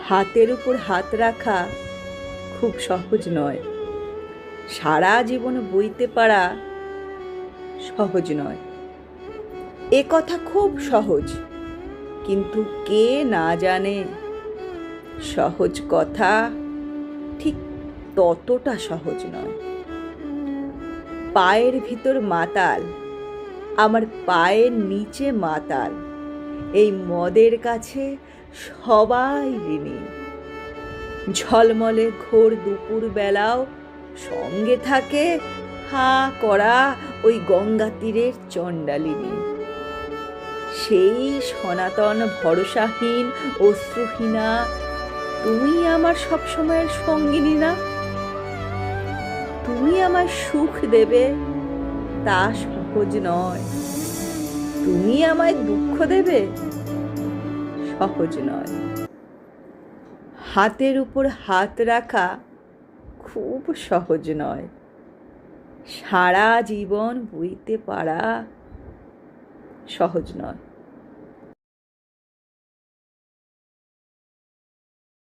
হাতের উপর হাত রাখা খুব সহজ নয়, সারা জীবন বইতে পারা সহজ নয়। এ কথা খুব সহজ, কিন্তু কে না জানে সহজ কথা ঠিক ততটা সহজ নয়। পায়ের ভিতর মাতাল, আমার পায়ের নিচে মাতাল, এই মদের কাছে সবাই ঋণী। ঝলমলে ঘোর দুপুর বেলাও সঙ্গে থাকে হা করা ওই গঙ্গা তীরের চণ্ডালিনী। সেই সনাতন ভরসাহীন অশ্রুহীনা তুমি আমার সবসময়ের সঙ্গিনী না? তুমি আমায় সুখ দেবে তা সহজ নয়, তুমি আমায় দুঃখ দেবে সহজ নয়। হাতের উপর হাত রাখা খুব সহজ নয়, সারা জীবন বইতে পারা সহজ নয়।